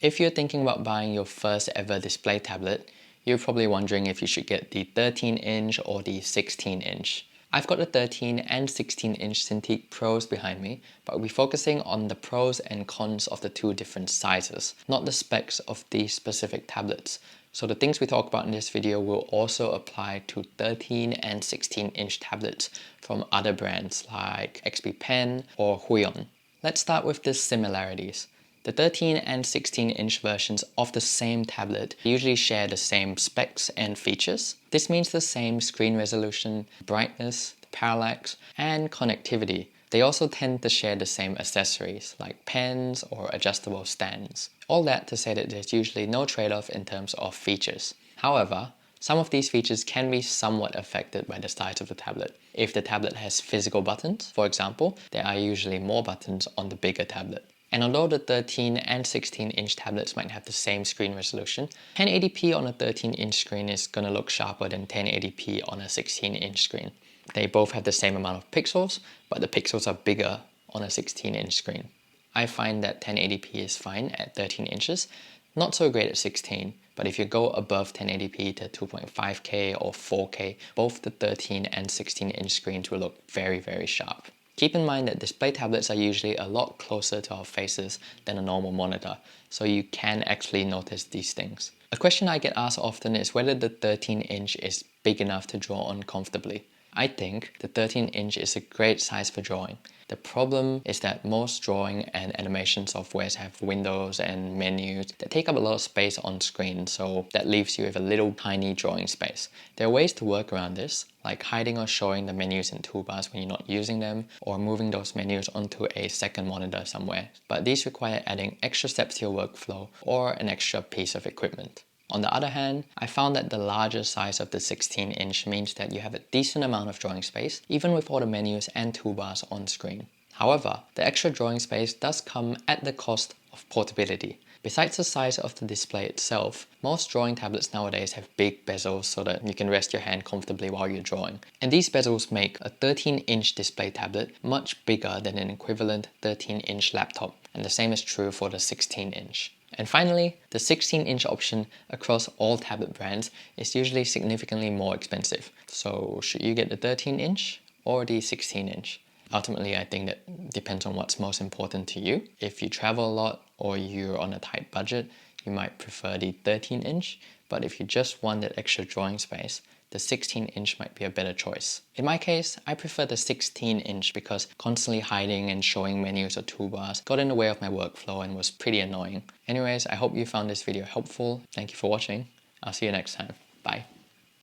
If you're thinking about buying your first ever display tablet, you're probably wondering if you should get the 13-inch or the 16-inch. I've got the 13 and 16-inch Cintiq Pros behind me, but we'll be focusing on the pros and cons of the two different sizes, not the specs of these specific tablets. So the things we talk about in this video will also apply to 13 and 16-inch tablets from other brands like XP Pen or Huion. Let's start with the similarities. The 13 and 16-inch versions of the same tablet usually share the same specs and features. This means the same screen resolution, brightness, parallax, and connectivity. They also tend to share the same accessories like pens or adjustable stands. All that to say that there's usually no trade-off in terms of features. However, some of these features can be somewhat affected by the size of the tablet. If the tablet has physical buttons, for example, there are usually more buttons on the bigger tablet. And although the 13 and 16-inch tablets might have the same screen resolution, 1080p on a 13-inch screen is going to look sharper than 1080p on a 16-inch screen. They both have the same amount of pixels, but the pixels are bigger on a 16-inch screen. I find that 1080p is fine at 13 inches, not so great at 16, but if you go above 1080p to 2.5K or 4K, both the 13 and 16-inch screens will look very, very sharp. Keep in mind that display tablets are usually a lot closer to our faces than a normal monitor, so you can actually notice these things. A question I get asked often is whether the 13-inch is big enough to draw on comfortably. I think the 13-inch is a great size for drawing. The problem is that most drawing and animation softwares have windows and menus that take up a lot of space on screen, so that leaves you with a little tiny drawing space. There are ways to work around this, like hiding or showing the menus and toolbars when you're not using them, or moving those menus onto a second monitor somewhere. But these require adding extra steps to your workflow or an extra piece of equipment. On the other hand, I found that the larger size of the 16-inch means that you have a decent amount of drawing space, even with all the menus and toolbars on screen. However, the extra drawing space does come at the cost of portability. Besides the size of the display itself, most drawing tablets nowadays have big bezels so that you can rest your hand comfortably while you're drawing. And these bezels make a 13-inch display tablet much bigger than an equivalent 13-inch laptop, and the same is true for the 16-inch. And finally, the 16-inch option across all tablet brands is usually significantly more expensive. So should you get the 13-inch or the 16-inch? Ultimately, I think that depends on what's most important to you. If you travel a lot or you're on a tight budget, you might prefer the 13-inch, but if you just want that extra drawing space, the 16-inch might be a better choice. In my case, I prefer the 16-inch because constantly hiding and showing menus or toolbars got in the way of my workflow and was pretty annoying. Anyways, I hope you found this video helpful. Thank you for watching. I'll see you next time. Bye.